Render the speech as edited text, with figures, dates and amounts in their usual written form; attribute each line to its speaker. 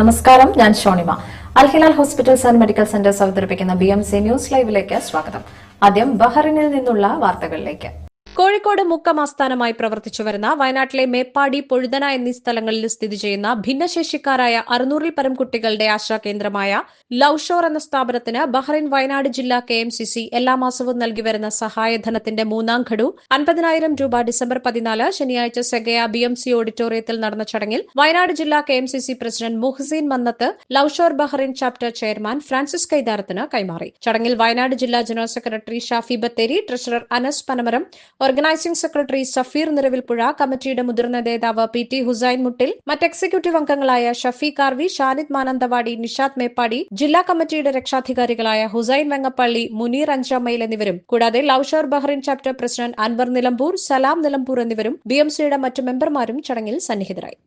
Speaker 1: നമസ്കാരം, ഞാൻ Shonima. Al Hilal hospitals and medical centres അവതരിപ്പിക്കുന്ന BMC ന്യൂസ് ലൈവിലേക്ക് സ്വാഗതം. ആദ്യം ബഹ്റിനിൽ നിന്നുള്ള വാർത്തകളിലേക്ക്.
Speaker 2: കോഴിക്കോട് മുക്കം ആസ്ഥാനമായി പ്രവർത്തിച്ചു വരുന്ന വയനാട്ടിലെ മേപ്പാടി, പൊഴുതന എന്നീ സ്ഥലങ്ങളിൽ സ്ഥിതി ചെയ്യുന്ന ഭിന്നശേഷിക്കാരായ 600-ൽ പരം കുട്ടികളുടെ ആശാകേന്ദ്രമായ ലൌഷോർ എന്ന സ്ഥാപനത്തിന് ബഹ്റിൻ വയനാട് ജില്ലാ KMCC എല്ലാ മാസവും നൽകിവരുന്ന സഹായധനത്തിന്റെ മൂന്നാം ഗഡു 50,000 രൂപ ഡിസംബർ 14 ശനിയാഴ്ച സെഗയ BMC ഓഡിറ്റോറിയത്തിൽ നടന്ന ചടങ്ങിൽ വയനാട് ജില്ലാ KMCC president Muhsin Mannath Loveshore Bahrain chapter chairman Francis കൈതാരത്തിന് കൈമാറി. ചടങ്ങിൽ വയനാട് ജില്ലാ general secretary Shafi Bathery, treasurer Anas Panamaram, organising secretary Safeer Niravilpuzha, കമ്മിറ്റിയുടെ മുതിർന്ന നേതാവ് PT ഹുസൈൻ മുട്ടിൽ, മറ്റ് എക്സിക്യൂട്ടീവ് അംഗങ്ങളായ ഷഫീഖ് ആർവി, ഷാനിദ് മാനന്തവാടി, നിഷാദ് മേപ്പാടി, ജില്ലാ കമ്മിറ്റിയുടെ രക്ഷാധികാരികളായ ഹുസൈൻ വെങ്ങപ്പള്ളി, മുനീർ അഞ്ചാമയിൽ എന്നിവരും, കൂടാതെ Loveshore Bahrain chapter president Anwar Nilambur, Salam Nilambur എന്നിവരും BMCയുടെ മറ്റു മെമ്പർമാരും ചടങ്ങിൽ സന്നിഹിതരായി.